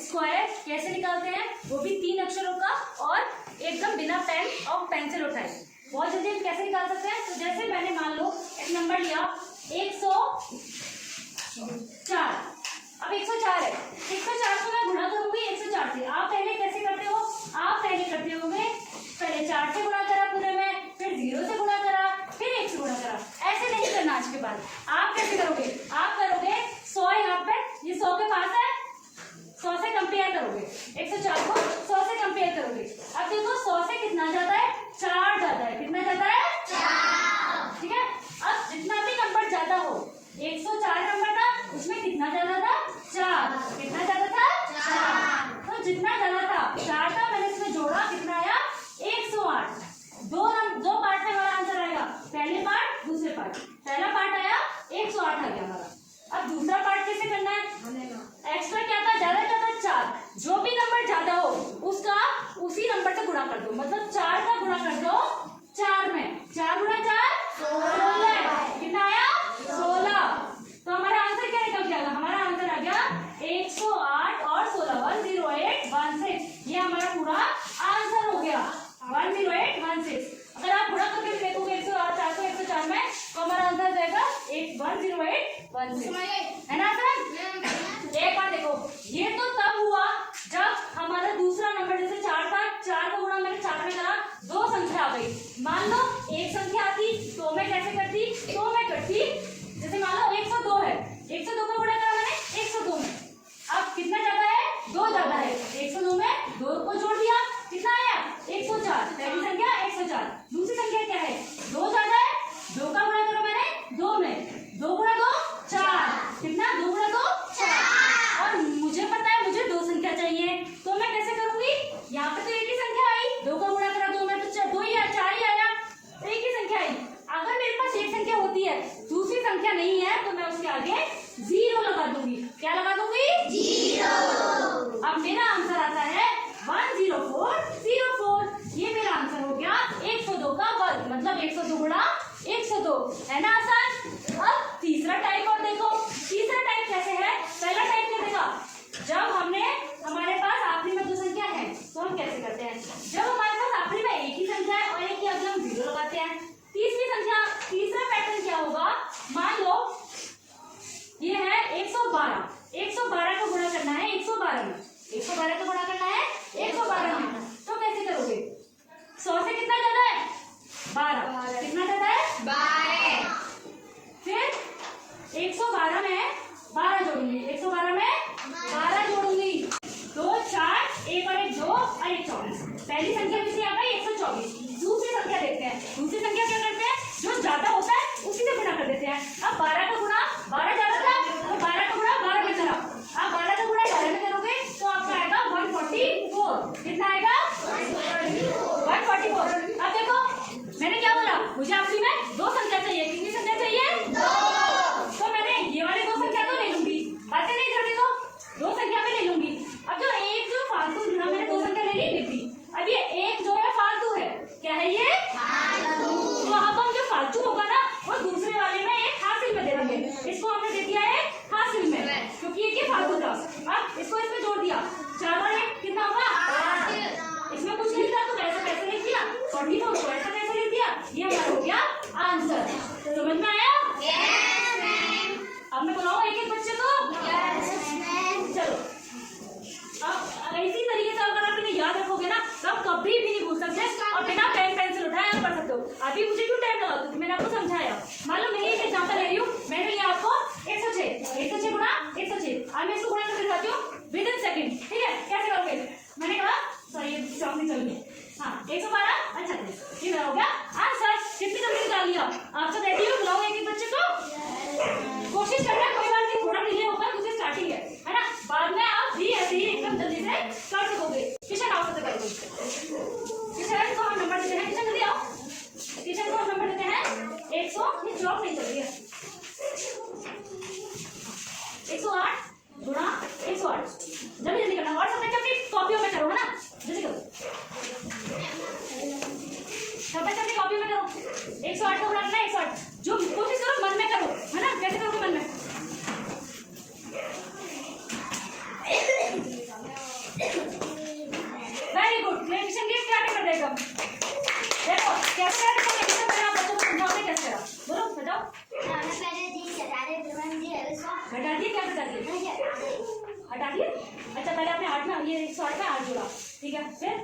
Square कैसे निकालते हैं, वो भी 3 अक्षरों का और एकदम बिना पेन और पेंसिल उठाए। बहुत जल्दी हम कैसे निकाल सकते हैं, तो जैसे मैंने मान लो एक नंबर लिया 104। अब 104 है, 104 को मैं गुणा करूंगी 104 से। आप पहले कैसे करते हो, आप पहले करते होंगे पहले 4 से गुणा करा पूरे में, फिर 0 से गुणा करा, फिर 1 से गुणा करा। ऐसे नहीं करना आज के बाद। आप कैसे करोगे, आप करोगे 100 यहाँ पे, ये 100 के पास है, 100 से कंपेयर करोगे, 104 को 100 से कंपेयर करोगे। अब देखो 100 से कितना जाता है, 4 जाता है। कितना जाता है, 4। ठीक है, अब जितना भी नंबर ज्यादा हो, 104 नंबर था, उसमें कितना ज्यादा था, 4। कितना ज्यादा था, 4। तो जितना ज्यादा था 4 था, मैंने इसमें जोड़ा, कितना आया 108। दो पार्ट में हमारा आंसर आएगा, पहले पार्ट दूसरे पार्ट। पहला पार्ट आया 108 आ गया हमारा। अब दूसरा पार्ट कैसे करना है, एक्स्ट्रा क्या था, ज्यादा क्या था, 4। जो भी नंबर ज्यादा हो उसका उसी नंबर से गुणा कर दो, मतलब 4 का गुणा कर दो 4 में। 4 गुणा 4 16। कितना आया, 16। तो हमारा आंसर क्या निकल गया, हमारा आंसर आ गया 108 और 16, 10816। ये हमारा पूरा आंसर हो गया 10816। अगर आप गुणा करके देखोगे 108 4 104 में, तो हमारा आंसर जाएगा 10816, है ना सर। एक बार देखो, ये तो तब हुआ जब हमारा दूसरा नंबर, जैसे 4 था, 4 का गुणा मैंने 4 में करा, 2 संख्या आ गई। मान लो एक संख्या आती तो मैं कैसे करती, तो मैं करती, जैसे मान लो 102 है, 102 का गुणा करा मैंने 102 में। अब कितना ज्यादा है, 2 ज्यादा है, 102 में 2 को जोड़ दिया, कितना आया 104। पहली संख्या 104, दूसरी संख्या क्या है, 2 ज्यादा है, 2 का गुणा करो मैंने 2 में, 2 गुणा 2 4। कितना, 2 गुणा 2 4। और मुझे पता है मुझे 2 संख्या चाहिए, तो मैं कैसे करूंगी, यहाँ पे तो एक ही संख्या आई, 2 का गुणा करा 2 में, तो 2 ही 4 ही आया, तो एक ही संख्या आई। अगर मेरे पास एक संख्या होती है, दूसरी संख्या नहीं है, तो मैं उसके आगे 0 लगा दूंगी। क्या लगा दूंगी, 0। अब मेरा आंसर आता है 10404। ये मेरा आंसर हो गया 102 का वर्ग, मतलब 102 गुणा 102, है ना आसान। अब तीसरा टाइप और देखो, तीसरा टाइप कैसे है। पहला टाइप क्या देखा, जब हमने हमारे पास आखिरी में 2 संख्या है, तो हम कैसे करते हैं, जब हमारे पास आखिरी में एक ही संख्या है और एक ही आगे हम 0 लगाते हैं। तीसरी संख्या, तीसरा पैटर्न क्या होगा, मान लो ये है 112, 112 का गुणा करना है 112 में, 112 का गुणा करना है 112 में। तो कैसे करोगे, 100 से कितना ज्यादा है, 12। कितना ज्यादा है, 12। फिर 112 में 12 जोड़ूंगी, 112 में 12 जोड़ूंगी, 2 4 1 और 1 2 और 1 24। पहली संख्या कितनी आ गई, 124। दूसरी संख्या देखते हैं, दूसरी संख्या क्या करते हैं, जो ज्यादा होता है उसी से गुणा कर देते हैं। अब 12 का गुणा, 12 ज्यादा था तो 12 का गुणा 12 में करा। आप 12 का गुणा 11 में करोगे तो आपका आएगा 144। कितना आएगा, 144। अब देखो मैंने क्या बोला, मुझे आखिरी में 2 संख्या चाहिए, कितनी संख्या चाहिए, 2। तो मैंने ये वाली 2 संख्या तो ले लूंगी, बातें नहीं करती तो 2 संख्या में ले लूंगी। अब जो एक जो फालतू, मैंने 2 संख्या ले ली थी, अब ये एक जो है फालतू है, क्या है ये, फालतू। तो अब हम जो फालतू होगा ना, वो दूसरे वाले में एक हासिल में दे देंगे। इसको हमने दे दिया है हासिल में, क्योंकि ये फालतू था। अब इसको इसमें जोड़ दिया, 4 और 1 कितना होगा, 8। इसमें कुछ नहीं था तो वैसे कैसे लिख दिया, पढ़ी तो उसको ऐसा कैसे लिख दिया, ये हमारा हो गया आंसर। समझ में आया, अब मैं बुलाऊं एक एक बच्चे को, चलो। अब इसी तरीके से अगर आप इन्हें याद रखोगे ना, तब कभी भी नहीं भूल सकते और बिना पेन पेंसिल उठाए आप पढ़ सकते हो। अभी मुझे क्यों टाइम लगा, क्योंकि मैंने आपको समझाया। मान लो मैं एक एग्जांपल ले रही हूँ, मैंने लिया आपको 106 गुणा 106। अब मैं इसको गुणा करके दिखाती हूँ विदिन सेकंड, ठीक है। कैसे करोगे, मैंने कहा सॉरी ये चौक नहीं चल गई, हाँ 112। अच्छा ये मेरा हो गया आंसर। कितनी जल्दी निकाल लिया, आपसे देती हूँ, बुलाओ एक एक बच्चे को। कोशिश करना, कोई बात नहीं, थोड़ा डिले होगा क्योंकि स्टार्टिंग है ना, बाद में आप भी ऐसे ही एकदम जल्दी से कर सकोगे। किशन आओ, सबसे पहले किशन को हम नंबर देते हैं, किशन जल्दी आओ, किशन को हम नंबर देते हैं 100। ये जॉब नहीं चल रही है, 108 गुणा 108। जल्दी जल्दी करना, और सब बच्चे अपनी कॉपियों में करो, है ना, जल्दी करो, सब बच्चे अपनी कॉपी में करो। 108 का गुणा करना है 108। जो कोशिश करो मन में करो, है ना, कैसे करोगे मन में, देखो कैसे करा, देखो इससे पहले आप बच्चों को समझाओगे कैसे करा, बोलो बताओ। घटा दिए, क्या घटा दिए, हटा दिए। अच्छा पहले आपने 8 में ये 108 में 8 जोड़ा, ठीक है, फिर